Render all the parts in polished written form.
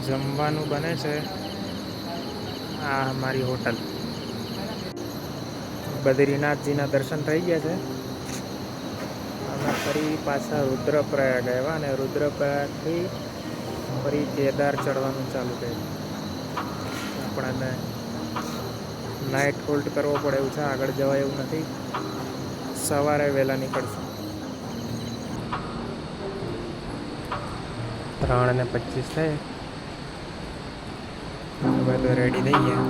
જમવાનું બને છે. આ અમારી હોટલ. બદ્રીનાથજીના દર્શન થઈ ગયા છે. અમે ફરી પાછા રુદ્રપ્રયાગ આવ્યા અને રુદ્રપ્રયાગથી ફરી કેદાર ચડવાનું ચાલુ કર્યું. આપણને નાઇટ હોલ્ડ કરવો પડે એવું છે. આગળ જવાય એવું નથી. સવારે વહેલા નીકળશું. 3:25 થાય. હવે તો રેડી થઈ ગયા.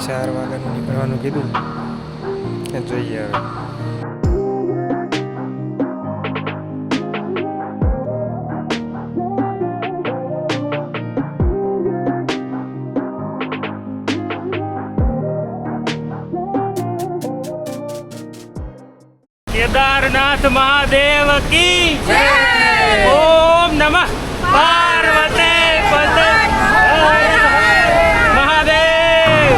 4 વાગ્યાનું નીકળવાનું કીધું. જોઈએ હવે. केदारनाथ महादेव की जय। ओम नमः पार्वती पते महादेव।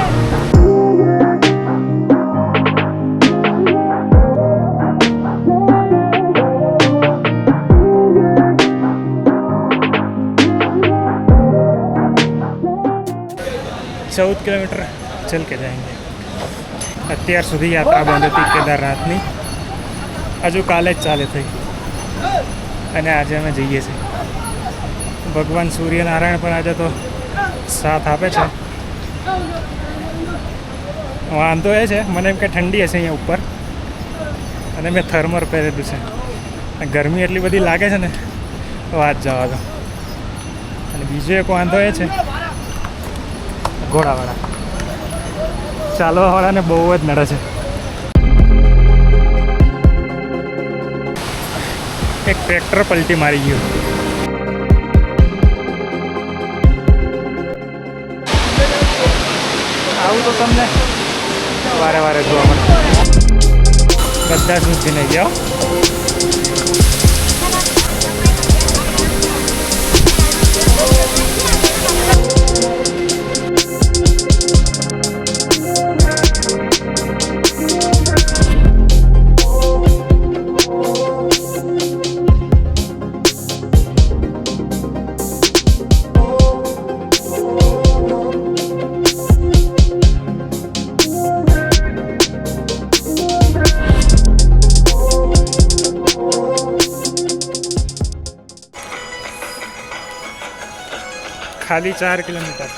14 किलोमीटर चल के जाएंगे. અત્યાર સુધી યાત્રા બંધ હતી કેદારનાથની. હજુ કાલે જ ચાલે થઈ અને આજે અમે જઈએ છીએ. ભગવાન સૂર્યનારાયણ પણ આજે તો સાથ આપે છે. વાંધો એ છે મને એમ કે ઠંડી હશે અહીંયા ઉપર અને મેં થર્મર પહેરેલું છે. ગરમી એટલી બધી લાગે છે ને વાત જવા દો. અને બીજો એક વાંધો એ છે ઘોડાવાળા ચાલવાવાળાને બહુ જ નડે છે. એક ટ્રેક્ટર પલટી મારી ગયું. આવું તો તમને વારે વારે જોવા મળે. બધા સુધી નહીં જાઓ. खाली 4 किलोमीटर.